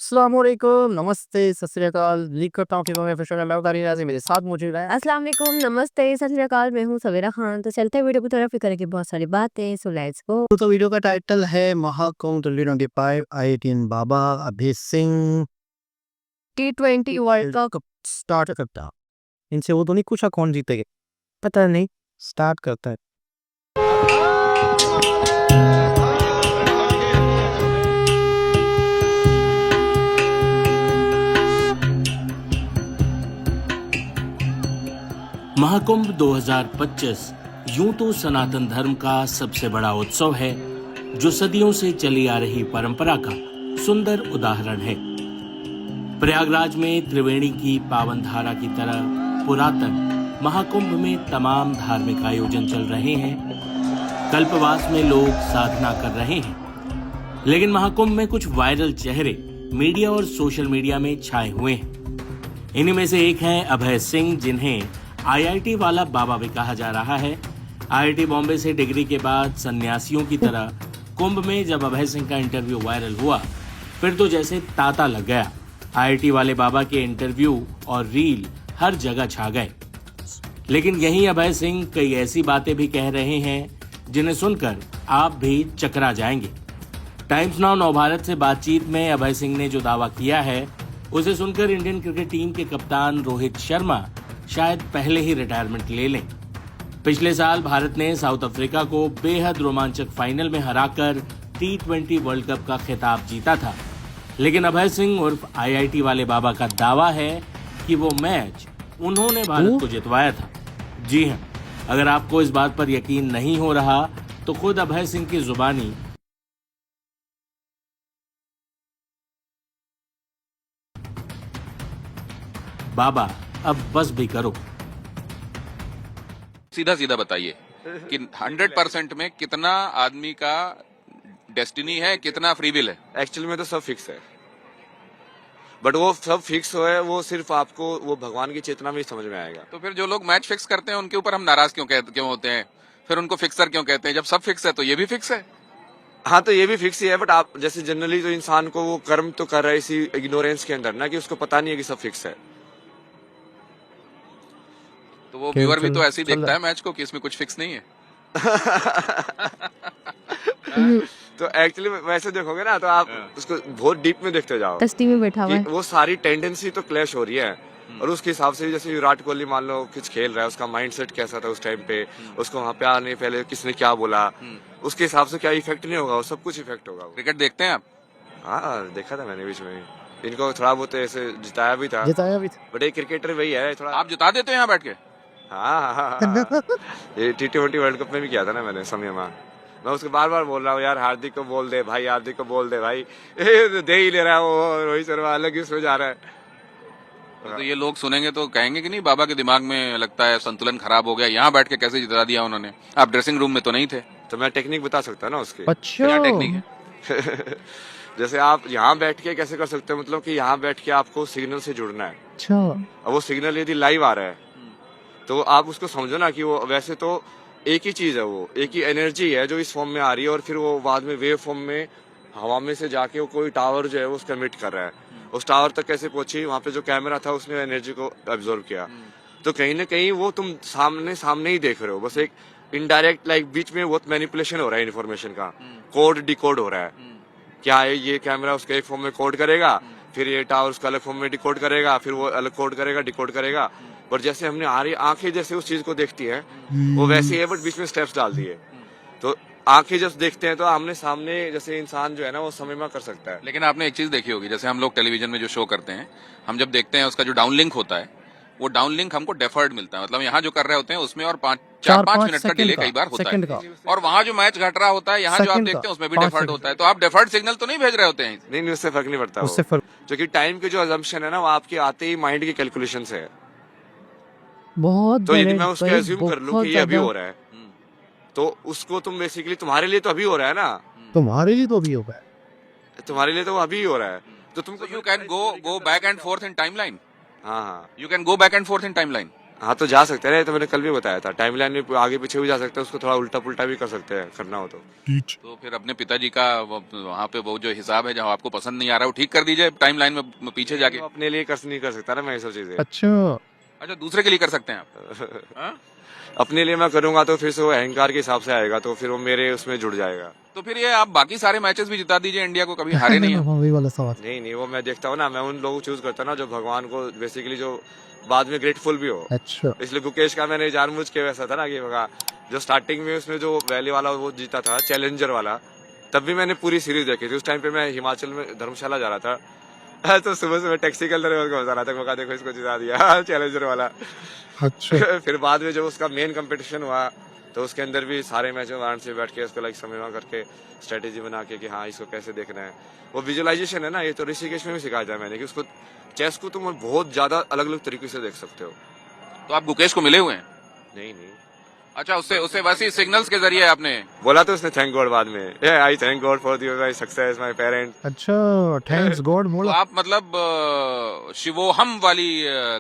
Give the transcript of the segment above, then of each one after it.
अस्सलामुअलैकुम, नमस्ते, सत श्री अकाल। उम्मीद करता हूँ कि मैं फिर अल्लाह ताला की राज़ी मेरे साथ मौजूद है। अस्सलाम वालेकुम, नमस्ते, सत श्री अकाल। मैं हूँ सवेरा खान। तो चलते हैं वीडियो की तरफ, फिर करेंगे बहुत सारी बातें। So let's go. तो वीडियो का टाइटल है Mahakumbh 2025 IITN Baba Abhay Singh T20 world cup start करता। इनसे वो तो नहीं पूछा कौन जीतेगा, पता नहीं, स्टार्ट करता है। महाकुंभ 2025 यूं तो सनातन धर्म का सबसे बड़ा उत्सव है, जो सदियों से चली आ रही परंपरा का सुंदर उदाहरण है। प्रयागराज में त्रिवेणी की पावन धारा की तरह पुरातन महाकुंभ में तमाम धार्मिक आयोजन चल रहे हैं। कल्पवास में लोग साधना कर रहे हैं, लेकिन महाकुंभ में कुछ वायरल चेहरे मीडिया और सोशल मीडिया में छाए हुए हैं। इन्हीं में से एक हैं अभय सिंह, जिन्हें आईआईटी वाला बाबा भी कहा जा रहा है। आईआईटी बॉम्बे से डिग्री के बाद सन्यासियों की तरह कुंभ में जब अभय सिंह का इंटरव्यू वायरल हुआ, फिर तो जैसे तांता लग गया। आईआईटी वाले बाबा के इंटरव्यू और रील हर जगह छा गए। लेकिन यहीं अभय सिंह कई ऐसी बातें भी कह रहे हैं जिन्हें सुनकर आप भी चकरा जाएंगे। टाइम्स नाउ नवभारत से बातचीत में अभय सिंह ने जो दावा किया है, उसे सुनकर इंडियन क्रिकेट टीम के कप्तान रोहित शर्मा शायद पहले ही रिटायरमेंट ले लें। पिछले साल भारत ने साउथ अफ्रीका को बेहद रोमांचक फाइनल में हराकर T20 वर्ल्ड कप का खिताब जीता था। लेकिन अभय सिंह उर्फ आईआईटी वाले बाबा का दावा है कि वो मैच उन्होंने भारत को जितवाया था। जी हां, अगर आपको इस बात पर यकीन नहीं हो रहा तो खुद अभय सिंह की जुबानी बाबा अब बस भी करो। सीधा सीधा बताइए कि 100% में कितना आदमी का डेस्टिनी है, कितना फ्री विल है? एक्चुअली में तो सब फिक्स है, बट वो सब फिक्स है, वो सिर्फ आपको वो भगवान की चेतना में ही समझ में आएगा। तो फिर जो लोग मैच फिक्स करते हैं उनके ऊपर हम नाराज क्यों होते हैं? फिर उनको फिक्सर क्यों कहते हैं? जब सब फिक्स है तो ये भी फिक्स है। हाँ, तो ये भी फिक्स ही है, बट आप जैसे जनरली तो इंसान को वो कर्म तो कर रहा है इसी इग्नोरेंस के अंदर ना, कि उसको पता नहीं है कि सब फिक्स है। तो वो व्यूअर भी तो ऐसे ही देखता है मैच को कि इसमें कुछ फिक्स नहीं है। तो एक्चुअली वैसे देखोगे ना तो आप उसको बहुत डीप में देखते जाओ, कश्ती में बैठा हुआ है। वो सारी टेंडेंसी तो क्लैश हो रही है, और उसके हिसाब से जैसे विराट कोहली मान लो कुछ खेल रहा है, उसका माइंडसेट कैसा था उस टाइम पे, उसको वहाँ पे आने पहले किसने क्या बोला, उसके हिसाब से क्या इफेक्ट नहीं होगा, वो सब कुछ इफेक्ट होगा। क्रिकेट देखते हैं आप? हाँ, देखा था मैंने बीच में, इनको थोड़ा बहुत ऐसे जिताया भी था, बट एक क्रिकेटर वही है थोड़ा। आप जिता देते हैं यहाँ बैठ के? हाँ, ये T20 वर्ल्ड कप में भी किया था ना मैंने समय में। मैं उसको बार बार बोल रहा हूँ, यार हार्दिक को बोल दे भाई, हार्दिक को बोल दे भाई, दे ही ले रहा है वो, रोहित शर्मा अलग ही उसमें जा रहा है। तो ये लोग सुनेंगे तो कहेंगे कि नहीं, बाबा के दिमाग में लगता है संतुलन खराब हो गया, यहाँ बैठ के कैसे जिता दिया उन्होंने? आप ड्रेसिंग रूम में तो नहीं थे। तो मैं टेक्निक बता सकता ना उसकी। अच्छा, क्या टेक्निक है? जैसे आप यहाँ बैठ के कैसे कर सकते हो, मतलब कि यहाँ बैठ के आपको सिग्नल से जुड़ना है। अच्छा, अब वो सिग्नल यदि लाइव आ रहा है तो आप उसको समझो ना कि वो वैसे तो एक ही चीज है, वो एक ही एनर्जी है जो इस फॉर्म में आ रही है, और फिर वो बाद में वेव फॉर्म में हवा में से जाके वो कोई टावर जो है वो उसका एमिट कर रहा है। उस टावर तक कैसे पहुंची, वहां पे जो कैमरा था उसने एनर्जी को एब्जॉर्ब किया। तो कहीं ना कहीं वो तुम सामने ही देख रहे हो, बस एक इनडायरेक्ट लाइक बीच में बहुत मैनिपुलेशन हो रहा है इन्फॉर्मेशन का, कोड डिकोड हो रहा है। क्या है, ये कैमरा उसका एक फॉर्म में कोड करेगा, फिर ये टावर उसका अलग फॉर्म में डिकोड करेगा, फिर वो अलग कोड करेगा, डिकोड करेगा। पर जैसे हमने आंखें जैसे उस चीज को देखती है वो वैसे ही है, बट बीच में स्टेप्स डाल दिए। तो आंखें जब देखते हैं तो आमने सामने जैसे इंसान जो है ना वो समय में कर सकता है। लेकिन आपने एक चीज देखी होगी, जैसे हम लोग टेलीविजन में जो शो करते हैं, हम जब देखते हैं उसका जो डाउनलिंक होता है, वो डाउनलिंक हमको डेफर्ड मिलता है। मतलब यहाँ जो कर रहे होते हैं उसमें और 4-5 मिनट का डिले कई बार होता है, और वहाँ जो मैच घट रहा होता है, यहाँ जो आप देखते हैं उसमें भी डेफर्ड होता है। तो आप डेफर्ड सिग्नल तो नहीं भेज रहे होते हैं? नहीं, उससे फर्क नहीं पड़ता, उससे फर्क, क्योंकि टाइम के जो अजम्पशन है ना वो आपके आते ही माइंड की कैलकुलेशन से है। बहुत। तो यदि मैं उसको एज्यूम कर लूं कि ये अभी हो रहा है, तो उसको तुम बेसिकली तुम्हारे लिए तो अभी हो रहा है ना, तुम्हारे लिए तो अभी हो गया, तुम्हारे लिए तो वो अभी हो रहा है, तो तुमको you can go back and forth in timeline. हाँ, you can go back and forth in timeline. हाँ तो जा सकते हैं, तो मैंने कल भी बताया था, टाइमलाइन में आगे पीछे भी जा सकते हैं, उसको थोड़ा उल्टा पुल्टा भी कर सकते हैं करना हो तो। तो फिर अपने पिताजी का वहाँ पे वो जो हिसाब है जो आपको पसंद नहीं आ रहा वो ठीक कर दीजिए टाइमलाइन में पीछे जाके। वो अपने लिए नहीं कर सकता ना मैं ये सब चीजें। अच्छा अच्छा, दूसरे के लिए कर सकते हैं आप? हाँ? अपने लिए मैं करूंगा तो फिर से वो अहंकार के हिसाब से आएगा, तो फिर वो मेरे उसमें जुड़ जाएगा। तो फिर ये आप बाकी सारे मैचेस भी जिता दीजिए, इंडिया को कभी हारे नहीं है। वही वाला सवाल। नहीं वो मैं देखता हूँ ना, मैं उन लोगों को चूज करता हूँ ना जो भगवान को बेसिकली जो बाद में ग्रेटफुल भी हो। अच्छा इसलिए गुकेश का मैंने जानबूझ के वैसा था ना कि बगा जो स्टार्टिंग में उसमें जो वैली वाला वो जीता था चैलेंजर वाला, तब भी मैंने पूरी सीरीज देखी थी। उस टाइम पे मैं हिमाचल में धर्मशाला जा रहा था तो सुबह सुबह टैक्सी के अंदर बता रहा था, मौका देखो इसको जिता दिया चैलेंजर वाला। अच्छा फिर बाद में जब उसका मेन कंपटीशन हुआ तो उसके अंदर भी सारे मैच में आराम से बैठ के उसको लाइक समझ करके स्ट्रेटेजी बना के कि हाँ इसको कैसे देखना है। वो विजुअलाइजेशन है ना, ये तो ऋषिकेश में भी सिखाया था मैंने कि उसको चेस को तुम बहुत ज्यादा अलग अलग तरीके से देख सकते हो। तो आप गुकेश को मिले हुए हैं? नहीं अच्छा, उससे वैसे सिग्नल्स के जरिए आपने बोला तो उसने थैंक गॉड बाद में, आई thank God for my success my parents. अच्छा थैंक्स गॉड तो बोला। आप मतलब शिवोहम वाली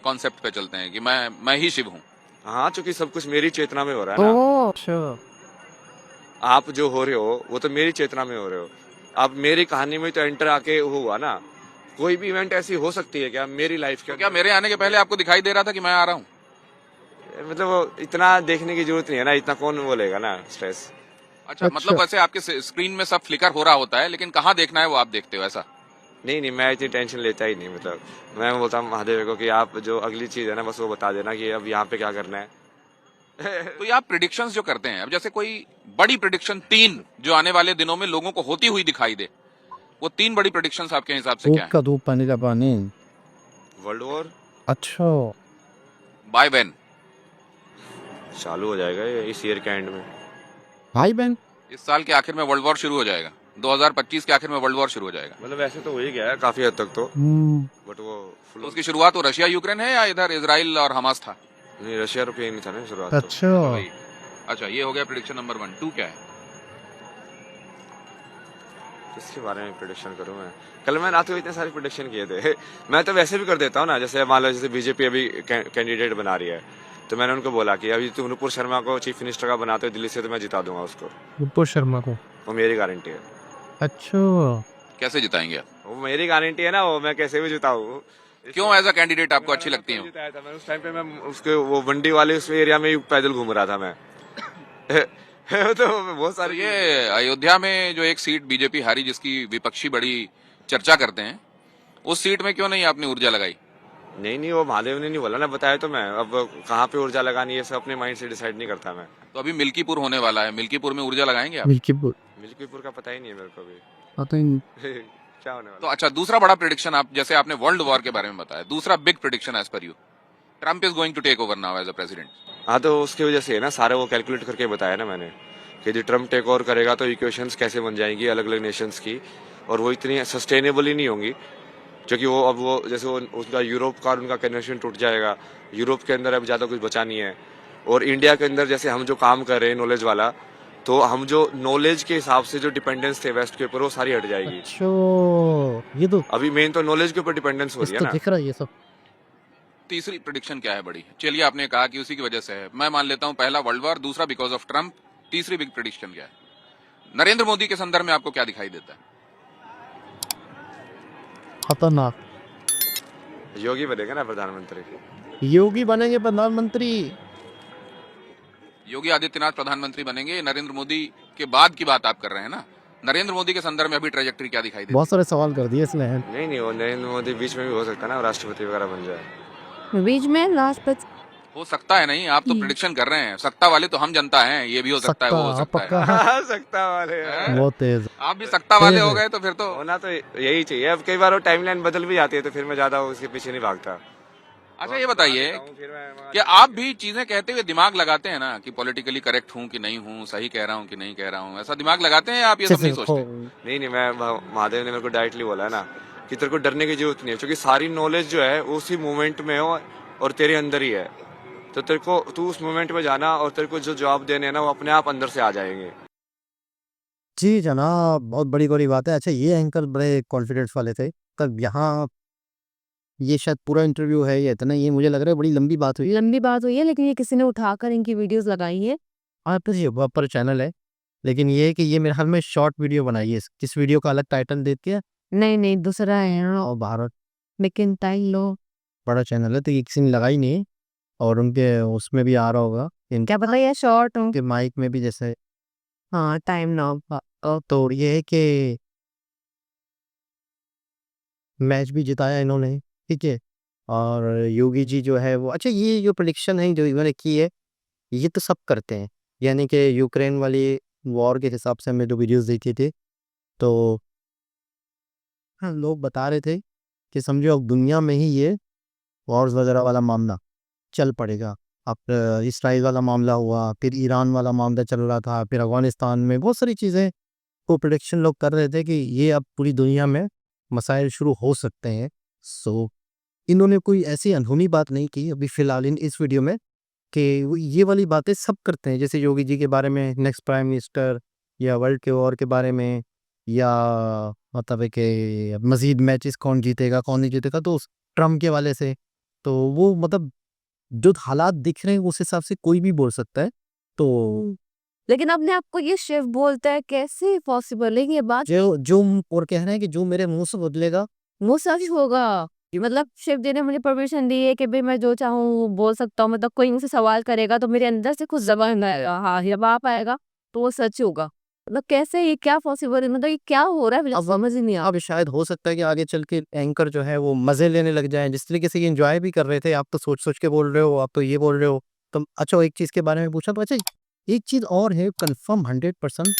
कॉन्सेप्ट पे चलते हैं कि मैं ही शिव हूँ। हाँ चूंकि सब कुछ मेरी चेतना में हो रहा है ना, ओह अच्छा आप जो हो रहे हो वो तो मेरी चेतना में हो रहे हो। आप मेरी कहानी में तो एंटर आके वो हुआ ना, कोई भी इवेंट ऐसी हो सकती है क्या मेरी लाइफ के तो क्या मेरे आने के पहले आपको दिखाई दे रहा था कि मैं आ रहा हूँ? मतलब वो इतना देखने की जरूरत नहीं है ना, इतना कौन बोलेगा ना स्ट्रेस। अच्छा, मतलब वैसे आपके स्क्रीन में सब फ्लिकर हो रहा होता है, लेकिन कहाँ देखना है वो आप देखते हो ऐसा? नहीं मैं इतनी टेंशन लेता ही नहीं, मतलब मैं बोलता हूँ महादेव को कि आप जो अगली चीज है ना बस वो बता देना कि अब यहाँ पे क्या करना है। तो ये आप प्रिडिक्शंस जो करते हैं, अब जैसे कोई बड़ी प्रिडिक्शन 3 जो आने वाले दिनों में लोगों को होती हुई दिखाई दे, वो 3 बड़ी प्रिडिक्शंस आपके हिसाब से क्या है? का धूप पानी का पानी। वर्ल्ड वॉर अच्छा बाय व्हेन? चालू हो जाएगा ये इस ईयर के एंड में। भाई बहन इस साल के आखिर में वर्ल्ड वॉर शुरू हो जाएगा, 2025 के आखिर में वर्ल्ड वॉर शुरू हो जाएगा। मतलब वैसे तो हो ही गया है काफी हद तक तो, बट वो तो उसकी शुरुआत वो रशिया यूक्रेन है या इधर इजराइल और हमास था? नहीं रशिया रुपये नहीं था ना शुरुआत। अच्छा वही। अच्छा, ये हो गया प्रिडिक्शन नंबर 1। 2 क्या है? किसके बारे में प्रिडिक्शन करूं मैं? कल मैं रात को इतने सारे प्रिडिक्शन किए थे मैं तो वैसे भी कर देता हूँ ना, जैसे मान लो जैसे बीजेपी अभी कैंडिडेट बना रही है तो मैंने उनको बोला कि अभी तुम नुपुर शर्मा को चीफ मिनिस्टर का बनाते हो दिल्ली से तो मैं जिता दूंगा उसको। नुपुर शर्मा को? वो मेरी गारंटी है। अच्छा कैसे जिताएंगे आप? वो मेरी गारंटी है ना, वो मैं कैसे भी जिताऊं। क्यों एज अ कैंडिडेट आपको अच्छी लगती है? जिताया था मैंने उस टाइम पे, मैं उसके वो मंडी वाले उस एरिया में पैदल घूम रहा था मैं तो बहुत तो सारी ये अयोध्या में जो एक सीट बीजेपी हारी जिसकी विपक्षी बड़ी चर्चा करते हैं, उस सीट में क्यों नहीं आपने ऊर्जा लगाई? नहीं वो महादेव ने नहीं बोला ना, बताया तो मैं। अब कहाँ पे ऊर्जा लगानी है सब अपने माइंड से डिसाइड नहीं करता मैं। तो अभी मिल्कीपुर होने वाला है, मिल्कीपुर में ऊर्जा लगाएंगे आप? मिल्कीपुर का पता ही नहीं है मेरे को अभी पता ही नहीं। क्या होने वाला। तो अच्छा, दूसरा बड़ा प्रिडिक्शन, आप जैसे आपने वर्ल्ड वॉर के बारे में बताया, दूसरा big prediction as per you, Trump is going to take over now as a president. हाँ तो उसकी वजह से है ना, सारे वो कैलकुलेट करके बताया ना मैंने कि यदि ट्रम्प टेक ओवर करेगा तो इक्वेशंस कैसे बन जाएंगी अलग अलग नेशंस की, और वो इतनी सस्टेनेबल ही नहीं होंगी क्योंकि वो अब वो जैसे वो उसका यूरोप का उनका कनेक्शन टूट जाएगा, यूरोप के अंदर अब ज़्यादा कुछ बचा नहीं है। और इंडिया के अंदर जैसे हम जो काम कर रहे हैं नॉलेज वाला, तो हम जो नॉलेज के हिसाब से जो डिपेंडेंस थे वेस्ट के ऊपर वो सारी हट जाएगी। अच्छा ये तो अभी मेन तो नॉलेज के ऊपर डिपेंडेंस हो रही है तो ना। दिख रहा है ये सब। तीसरी प्रिडिक्शन क्या है बड़ी? चलिए, आपने कहा कि उसी की वजह से है, मैं मान लेता हूं पहला वर्ल्ड वॉर, दूसरा बिकॉज ऑफ ट्रम्प, तीसरी बिग प्रिडिक्शन क्या है? नरेंद्र मोदी के संदर्भ में आपको क्या दिखाई देता है? खतरनाक। योगी बनेगा ना प्रधानमंत्री। योगी बनेंगे प्रधानमंत्री। योगी आदित्यनाथ प्रधानमंत्री बनेंगे। नरेंद्र मोदी के बाद की बात आप कर रहे हैं ना? नरेंद्र मोदी के संदर्भ में अभी ट्रेजेक्टरी क्या दिखाई देती है? बहुत सारे सवाल कर दिए इसने। नहीं वो नरेंद्र मोदी बीच में भी हो सकता है ना, राष्ट्रपति वगैरह बन जाए। बीच में राष्ट्रपति हो सकता है नहीं, आप तो प्रिडिक्शन कर रहे हैं। सत्ता वाले तो हम जनता हैं, ये भी हो सकता है, वो हो सकता है। पक्का सकता वाले बहुत तेज। आप भी सत्ता वाले हो गए तो फिर तो होना तो यही चाहिए। अब कई बार वो टाइमलाइन बदल भी जाती है तो फिर मैं ज्यादा उसके पीछे नहीं भागता। अच्छा, ये बताइए कि आप भी चीजें कहते हुए दिमाग लगाते हैं ना कि पॉलिटिकली करेक्ट हूँ कि नहीं हूँ, सही कह रहा हूँ कि नहीं कह रहा हूँ, ऐसा दिमाग लगाते हैं आप? ये सब नहीं सोचते? नहीं मैं महादेव ने मेरे को डायरेक्टली बोला है ना कि तेरे को डरने की जरूरत नहीं है, क्योंकि सारी नॉलेज जो है वो उसी मोमेंट में हो और तेरे अंदर ही है। तो तेरे को तू उस मोमेंट में जाना और तेरे को जो जवाब देने हैं ना वो अपने आप अंदर से आ जाएंगे। जी जनाब, बहुत बड़ी बात है। अच्छा ये एंकर बड़े कॉन्फिडेंस वाले थे, तब यहाँ ये शायद पूरा इंटरव्यू है या इतना, ये मुझे लग रहा है बड़ी लंबी बात हुई। लंबी बात हुई है, लेकिन ये किसी ने उठाकर इनकी वीडियोस लगाई है। आपका ये पर चैनल है, लेकिन ये है कि ये मेरे ख्याल में शॉर्ट वीडियो बनाई है, इस वीडियो का अलग टाइटल दे के नहीं दूसरा है और भारत लेकिन टाइम लो। बड़ा चैनल है, तो ये किसी ने लगाई नहीं, और उनके उसमें भी आ रहा होगा, क्या पता ये शॉर्ट हो। इनके माइक में भी जैसे। हाँ टाइम नाउ। तो ये है कि मैच भी जिताया इन्होंने, ठीक है। और योगी जी जो है वो, अच्छा ये जो प्रेडिक्शन है जो इन्होंने की है, ये तो सब करते हैं, यानी कि यूक्रेन वाली वॉर के हिसाब से हमें जो वीडियोस देखी थी, तो हाँ, लोग बता रहे थे कि समझो अब दुनिया में ही ये वॉर्स वगैरह वाला मामला चल पड़ेगा। अब इसराइल वाला मामला हुआ, फिर ईरान वाला मामला चल रहा था, फिर अफगानिस्तान में बहुत सारी चीज़ें को प्रेडिक्शन लोग कर रहे थे कि ये अब पूरी दुनिया में मसाइल शुरू हो सकते हैं। सो इन्होंने कोई ऐसी अनहोनी बात नहीं की अभी फ़िलहाल इस वीडियो में, कि ये वाली बातें सब करते हैं, जैसे योगी जी के बारे में, नेक्स्ट प्राइम मिनिस्टर, या वर्ल्ड के वॉर के बारे में, या मतलब है कि मज़ीद मैचेस कौन जीतेगा कौन नहीं जीतेगा, तो ट्रम्प के वाले से, तो वो मतलब जो हालात दिख रहे हैं उस हिसाब से कोई भी बोल सकता है। तो लेकिन अपने आप को ये शिव बोलता है, कैसे पॉसिबल है ये बात। जो जो और कह रहे हैं कि जो मेरे मुंह से बदलेगा वो सच होगा। मतलब शिव जी ने मुझे परमिशन दी है कि भाई मैं जो चाहूँ वो बोल सकता हूँ। मतलब कोई मुझसे सवाल करेगा तो मेरे अंदर से कुछ जबान आएगा, हाँ जवाब आएगा, तो वो सच होगा। मतलब कैसे, ये क्या पॉसिबल है, मतलब ये क्या हो रहा है, मुझे समझ ही नहीं आ। अब शायद हो सकता है कि आगे चल के एंकर जो है वो मजे लेने लग जाए, जिस तरीके से ये एंजॉय भी कर रहे थे। आप तो सोच सोच के बोल रहे हो, आप तो ये बोल रहे हो, तो अच्छा एक चीज के बारे में पूछा, तो अच्छा एक चीज और है कंफर्म 100%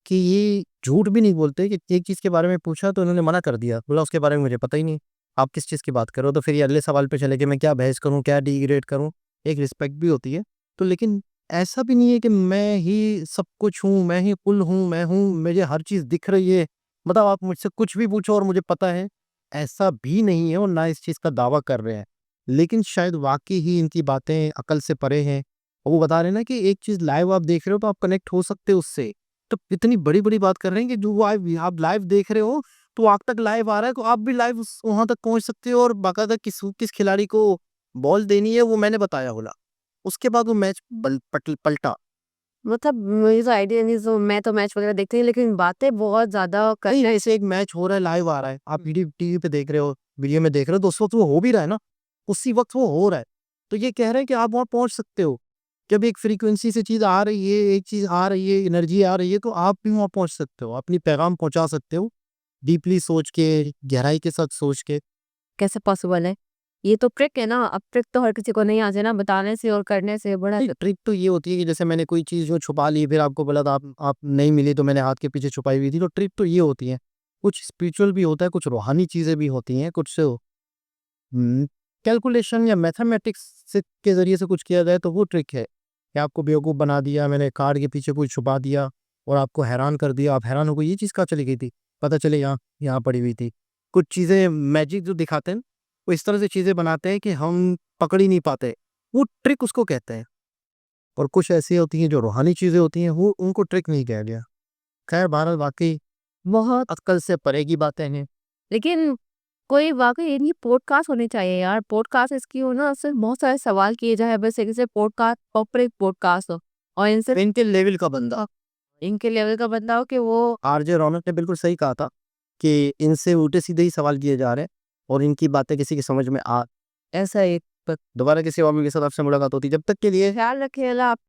कि ये झूठ भी नहीं बोलते, कि एक चीज के बारे में पूछा तो उन्होंने मना कर दिया, बोला उसके बारे में मुझे पता ही नहीं। आप किस चीज की बात करो, तो फिर ये अगले सवाल पे चले कि मैं क्या बहस करूं, क्या डिग्रेड करूं। एक रिस्पेक्ट भी होती है। तो लेकिन ऐसा भी नहीं है कि मैं ही सब कुछ हूँ, मैं ही कुल हूँ, मैं हूँ, मुझे हर चीज दिख रही है, मतलब आप मुझसे कुछ भी पूछो और मुझे पता है, ऐसा भी नहीं है, और ना इस चीज का दावा कर रहे हैं। लेकिन शायद वाकई ही इनकी बातें अकल से परे हैं। और वो बता रहे हैं ना कि एक चीज लाइव आप देख रहे हो तो आप कनेक्ट हो सकते हो उससे। तो इतनी बड़ी बड़ी बात कर रहे हैं कि जो वो आप लाइव देख रहे हो, तो आग तक लाइव आ रहा है, तो आप भी लाइव वहां तक पहुंच सकते हो, और बाकायदा किस किस खिलाड़ी को बॉल देनी है वो मैंने बताया बोला। उसके बाद वो मैच पलटा। मतलब मुझे तो आइडिया नहीं, तो मैं तो मैच वगैरह देखती नहीं, लेकिन बातें बहुत ज्यादा कर। नहीं, ऐसे एक मैच हो रहा है, लाइव आ रहा है, आप वीडियो टीवी पे देख रहे हो, वीडियो में देख रहे हो, तो उस वक्त वो हो भी रहा है ना, उसी वक्त वो हो रहा है। तो ये कह रहे हैं कि आप वहां पहुंच सकते हो, जब एक फ्रीक्वेंसी से चीज आ रही है, एक चीज आ रही है, एनर्जी आ रही है, तो आप भी वहां पहुंच सकते हो, अपनी पैगाम पहुंचा सकते हो, डीपली सोच के, गहराई के साथ सोच के। कैसे पॉसिबल है, ये तो ट्रिक है ना। अब ट्रिक तो हर किसी को नहीं आ जाए ना, बताने से और करने से बड़ा। ट्रिक तो ये होती है कि जैसे मैंने कोई चीज जो छुपा ली, फिर आपको बोला था, आप नहीं मिली, तो मैंने हाथ के पीछे छुपाई हुई थी। तो ट्रिक तो ये होती है। कुछ स्पिरिचुअल भी होता है, कुछ रूहानी चीजें भी होती हैं, कुछ कैलकुलेशन या मैथमेटिक्स से के ज़रिए से कुछ किया जाए, तो वो ट्रिक है कि आपको बेवकूफ़ बना दिया, मैंने कार्ड के पीछे कुछ छुपा दिया और आपको हैरान कर दिया। आप हैरान हो गए, ये चीज़ कहाँ चली गई थी? पता चले यहाँ यहाँ पड़ी हुई थी। कुछ चीज़ें मैजिक जो दिखाते हैं, वो इस तरह से चीज़ें बनाते हैं कि हम पकड़ ही नहीं पाते। वो ट्रिक उसको कहते हैं। और कुछ ऐसी होती हैं जो रूहानी चीज़ें होती हैं, वो उनको ट्रिक नहीं कहा गया। खैर बहरहाल वाक़ई बहुत। अक्ल से परे की बातें हैं। लेकिन कोई वाकई इनकी पॉडकास्ट होनी चाहिए यार। पॉडकास्ट इसकी हो ना, सिर्फ बहुत सारे सवाल किए जाए, बस एक से पॉडकास्ट, प्रॉपर एक पॉडकास्ट हो, और इनसे इनके लेवल का बंदा, इनके लेवल का बंदा हो कि वो। आरजे रौनक ने बिल्कुल सही कहा था कि इनसे उल्टे-सीधे ही सवाल किए जा रहे हैं और इनकी बातें किसी की समझ में आ। ऐसा एक दोबारा किसी और मूवी के साथ आपसे मुलाकात होती है। जब तक के लिए ख्याल रखिएगा आप।